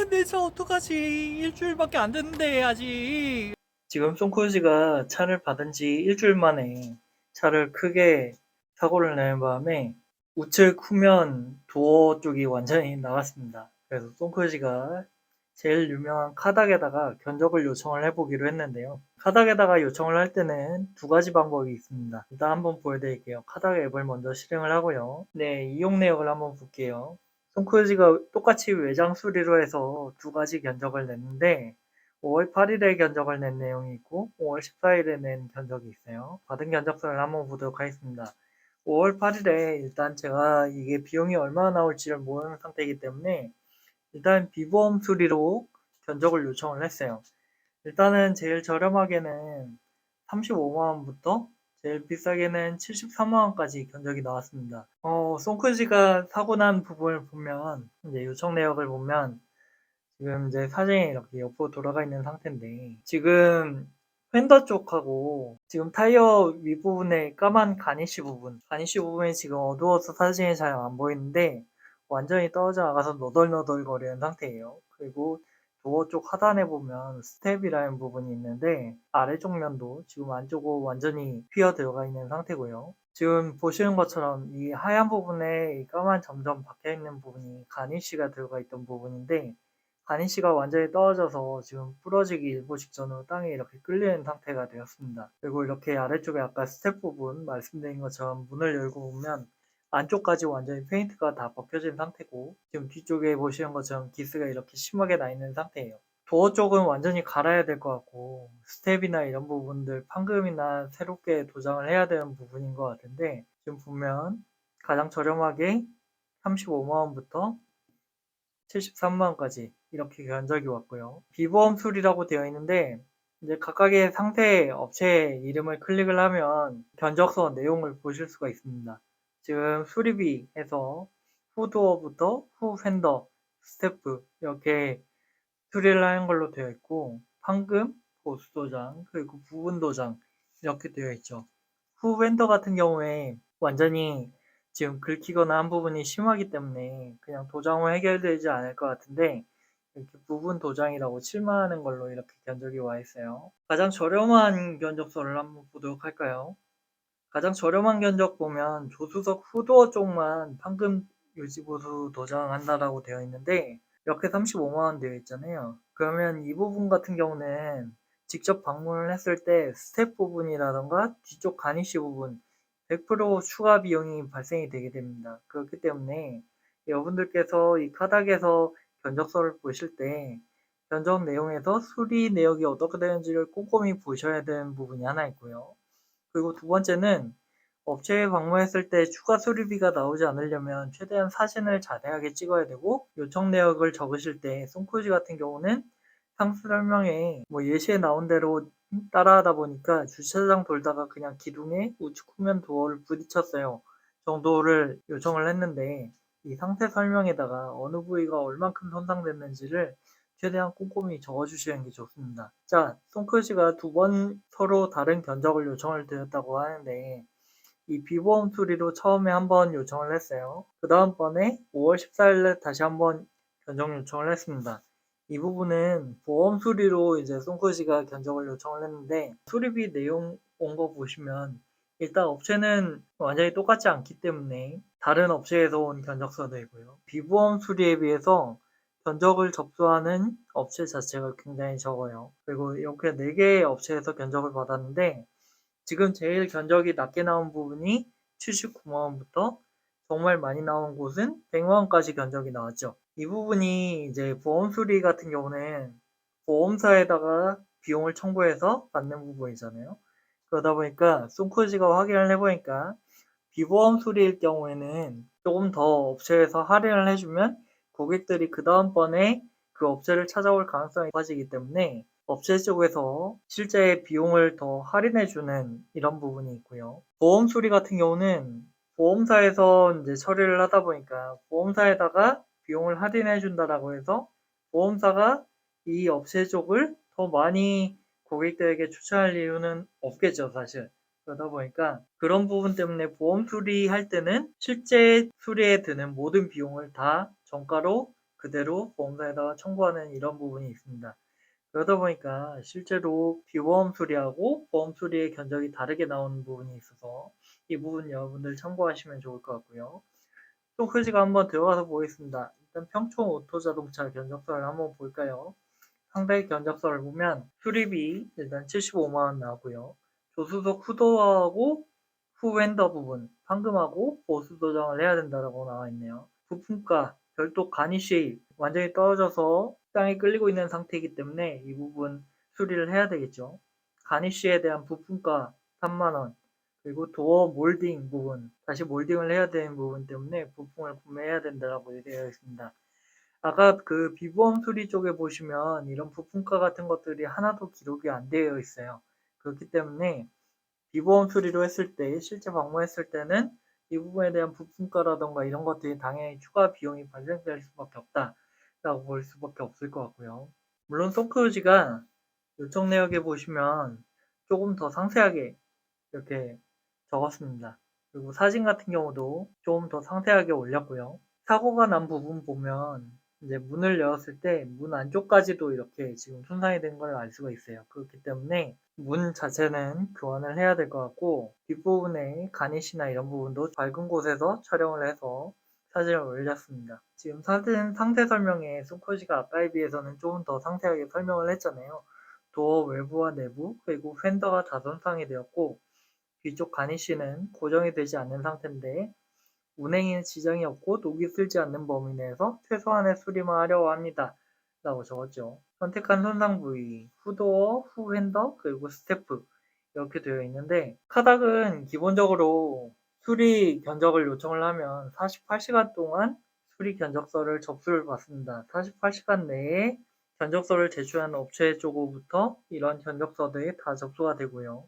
내 차 어떡하지? 일주일밖에 안 됐는데, 아직. 지금 송크루즈가 차를 받은 지 일주일 만에 차를 크게 사고를 내는 바람에 우측 후면 도어 쪽이 완전히 나갔습니다. 그래서 송크루즈가 제일 유명한 카닥에다가 견적을 요청을 해보기로 했는데요. 카닥에다가 요청을 할 때는 두 가지 방법이 있습니다. 일단 한번 보여드릴게요. 카닥 앱을 먼저 실행을 하고요. 네, 이용 내역을 한번 볼게요. 톰크루즈가 똑같이 외장 수리로 해서 두 가지 견적을 냈는데 5월 8일에 견적을 낸 내용이 있고 5월 14일에 낸 견적이 있어요. 받은 견적서를 한번 보도록 하겠습니다. 5월 8일에 일단 제가 이게 비용이 얼마나 나올지를 모르는 상태이기 때문에 일단 비보험 수리로 견적을 요청을 했어요. 일단은 제일 저렴하게는 35만 원부터 제일 비싸게는 73만 원까지 견적이 나왔습니다. 송크지가 사고 난 부분을 보면 이제 요청 내역을 보면 지금 이제 사진이 이렇게 옆으로 돌아가 있는 상태인데 지금 휀더 쪽하고 지금 타이어 윗부분에 까만 가니쉬 부분이 지금 어두워서 사진이 잘 안 보이는데 완전히 떨어져 나가서 너덜너덜거리는 상태예요. 그리고 도어 쪽 하단에 보면 스텝이라는 부분이 있는데 아래쪽 면도 지금 안쪽으로 완전히 휘어 들어가 있는 상태고요. 지금 보시는 것처럼 이 하얀 부분에 이 까만 점점 박혀 있는 부분이 가니쉬가 들어가 있던 부분인데 가니쉬가 완전히 떨어져서 지금 부러지기 일보 직전으로 땅에 이렇게 끌리는 상태가 되었습니다. 그리고 이렇게 아래쪽에 아까 스텝 부분 말씀드린 것처럼 문을 열고 보면 안쪽까지 완전히 페인트가 다 벗겨진 상태고 지금 뒤쪽에 보시는 것처럼 기스가 이렇게 심하게 나 있는 상태예요. 도어 쪽은 완전히 갈아야 될 것 같고 스텝이나 이런 부분들 판금이나 새롭게 도장을 해야 되는 부분인 것 같은데 지금 보면 가장 저렴하게 35만 원부터 73만 원까지 이렇게 견적이 왔고요. 비보험 수리라고 되어 있는데 이제 각각의 상세 업체 이름을 클릭을 하면 견적서 내용을 보실 수가 있습니다. 지금 수리비에서 후도어부터 후 팬더, 스태프 이렇게 수리를 하는 걸로 되어 있고 판금, 보수 도장, 그리고 부분 도장 이렇게 되어 있죠. 후 팬더 같은 경우에 완전히 지금 긁히거나 한 부분이 심하기 때문에 그냥 도장 후 해결되지 않을 것 같은데 이렇게 부분 도장이라고 칠만하는 걸로 이렇게 견적이 와 있어요. 가장 저렴한 견적서를 한번 보도록 할까요? 가장 저렴한 견적 보면 조수석 후도어 쪽만 판금 유지보수 도장한다라고 되어 있는데 이렇게 35만 원 되어 있잖아요. 그러면 이 부분 같은 경우는 직접 방문을 했을 때 스텝 부분이라던가 뒤쪽 가니쉬 부분 100% 추가 비용이 발생이 되게 됩니다. 그렇기 때문에 여러분들께서 이 카닥에서 견적서를 보실 때 견적 내용에서 수리 내역이 어떻게 되는지를 꼼꼼히 보셔야 되는 부분이 하나 있고요. 그리고 두 번째는 업체에 방문했을 때 추가 수리비가 나오지 않으려면 최대한 사진을 자세하게 찍어야 되고 요청 내역을 적으실 때 송크루즈 같은 경우는 상세 설명에 뭐 예시에 나온 대로 따라하다 보니까 주차장 돌다가 그냥 기둥에 우측 후면 도어를 부딪혔어요 정도를 요청을 했는데 이 상세 설명에다가 어느 부위가 얼만큼 손상됐는지를 최대한 꼼꼼히 적어주시는 게 좋습니다. 자, 송크루즈가 두 번 서로 다른 견적을 요청을 드렸다고 하는데 이 비보험 수리로 처음에 한번 요청을 했어요. 그 다음번에 5월 14일에 다시 한번 견적 요청을 했습니다. 이 부분은 보험 수리로 이제 송크루즈가 견적을 요청을 했는데 수리비 내용 온 거 보시면 일단 업체는 완전히 똑같지 않기 때문에 다른 업체에서 온 견적서들이고요. 비보험 수리에 비해서 견적을 접수하는 업체 자체가 굉장히 적어요. 그리고 이렇게 4개의 업체에서 견적을 받았는데 지금 제일 견적이 낮게 나온 부분이 79만 원부터 정말 많이 나온 곳은 100만 원까지 견적이 나왔죠. 이 부분이 이제 보험 수리 같은 경우는 보험사에다가 비용을 청구해서 받는 부분이잖아요. 그러다 보니까 송크루즈가 확인을 해보니까 비보험 수리일 경우에는 조금 더 업체에서 할인을 해주면 고객들이 그 다음번에 그 업체를 찾아올 가능성이 높아지기 때문에 업체 쪽에서 실제 비용을 더 할인해주는 이런 부분이 있고요. 보험 수리 같은 경우는 보험사에서 이제 처리를 하다 보니까 보험사에다가 비용을 할인해준다라고 해서 보험사가 이 업체 쪽을 더 많이 고객들에게 추천할 이유는 없겠죠, 사실. 그러다 보니까 그런 부분 때문에 보험 수리할 때는 실제 수리에 드는 모든 비용을 다 정가로 그대로 보험사에다가 청구하는 이런 부분이 있습니다. 그러다 보니까 실제로 비보험 수리하고 보험 수리의 견적이 다르게 나오는 부분이 있어서 이 부분 여러분들 참고하시면 좋을 것 같고요. 또 크지가 한번 들어가서 보겠습니다. 일단 평촌 오토자동차 견적서를 한번 볼까요? 상대 견적서를 보면 수리비 일단 75만 원 나오고요. 조수석 후도하고 후엔더 부분 판금하고 보수 도장을 해야 된다고 나와 있네요. 부품가 별도 가니쉬 완전히 떨어져서 땅에 끌리고 있는 상태이기 때문에 이 부분 수리를 해야 되겠죠. 가니쉬에 대한 부품가 3만 원, 그리고 도어 몰딩 부분 다시 몰딩을 해야 되는 부분 때문에 부품을 구매해야 된다고 되어 있습니다. 아까 그 비보험 수리 쪽에 보시면 이런 부품가 같은 것들이 하나도 기록이 안 되어 있어요. 그렇기 때문에 비보험 수리로 했을 때, 실제 방문했을 때는 이 부분에 대한 부품가라던가 이런 것들이 당연히 추가 비용이 발생될 수밖에 없다라고 볼 수밖에 없을 것 같고요. 물론 송크루지가 요청 내역에 보시면 조금 더 상세하게 이렇게 적었습니다. 그리고 사진 같은 경우도 좀 더 상세하게 올렸고요. 사고가 난 부분 보면 이제 문을 열었을 때 문 안쪽까지도 이렇게 지금 손상이 된 걸 알 수가 있어요. 그렇기 때문에 문 자체는 교환을 해야 될 것 같고 뒷부분에 가니시나 이런 부분도 밝은 곳에서 촬영을 해서 사진을 올렸습니다. 지금 사진 상세 설명에 송코지가 아까에 비해서는 조금 더 상세하게 설명을 했잖아요. 도어 외부와 내부 그리고 팬더가 다 손상이 되었고 뒤쪽 가니쉬는 고정이 되지 않는 상태인데 운행에 지장이 없고 녹이 슬지 않는 범위 내에서 최소한의 수리만 하려고 합니다. 라고 적었죠. 선택한 손상 부위, 후도어, 후핸더, 그리고 스태프 이렇게 되어 있는데 카닥은 기본적으로 수리 견적을 요청을 하면 48시간 동안 수리 견적서를 접수를 받습니다. 48시간 내에 견적서를 제출하는 업체 쪽으로부터 이런 견적서들이 다 접수가 되고요.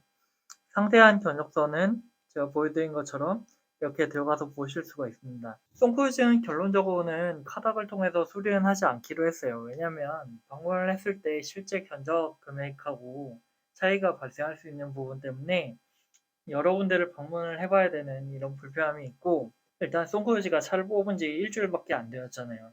상세한 견적서는 제가 보여드린 것처럼 이렇게 들어가서 보실 수가 있습니다. 송크루즈는 결론적으로는 카닥을 통해서 수리는 하지 않기로 했어요. 왜냐하면 방문을 했을 때 실제 견적 금액하고 차이가 발생할 수 있는 부분 때문에 여러 군데를 방문을 해봐야 되는 이런 불편함이 있고 일단 송크루즈가 차를 뽑은 지 일주일밖에 안 되었잖아요.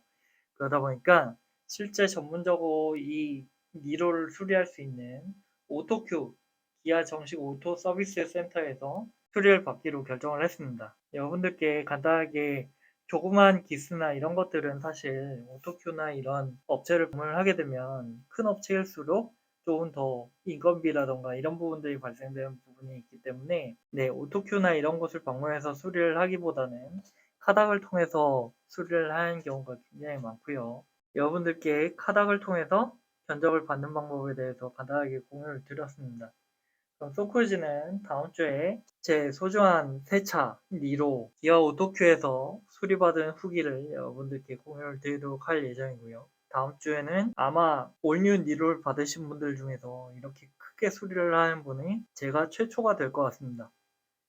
그러다 보니까 실제 전문적으로 이 니로를 수리할 수 있는 오토큐 기아 정식 오토 서비스 센터에서 수리를 받기로 결정을 했습니다. 여러분들께 간단하게 조그만 기스나 이런 것들은 사실 오토큐나 이런 업체를 방문을 하게 되면 큰 업체일수록 조금 더 인건비라던가 이런 부분들이 발생되는 부분이 있기 때문에 네, 오토큐나 이런 곳을 방문해서 수리를 하기보다는 카닥을 통해서 수리를 하는 경우가 굉장히 많고요. 여러분들께 카닥을 통해서 견적을 받는 방법에 대해서 간단하게 공유를 드렸습니다. 그럼 소크루즈는 다음 주에 제 소중한 새 차 니로 기아 오토큐에서 수리받은 후기를 여러분들께 공유를 드리도록 할 예정이고요. 다음 주에는 아마 올뉴 니로를 받으신 분들 중에서 이렇게 크게 수리를 하는 분이 제가 최초가 될 것 같습니다.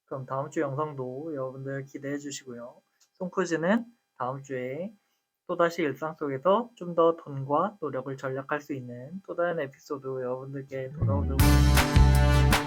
그럼 다음 주 영상도 여러분들 기대해 주시고요. 송크루즈는 다음 주에 또다시 일상 속에서 좀 더 돈과 노력을 절약할 수 있는 또 다른 에피소드 여러분들께 돌아오도록 하겠습니다.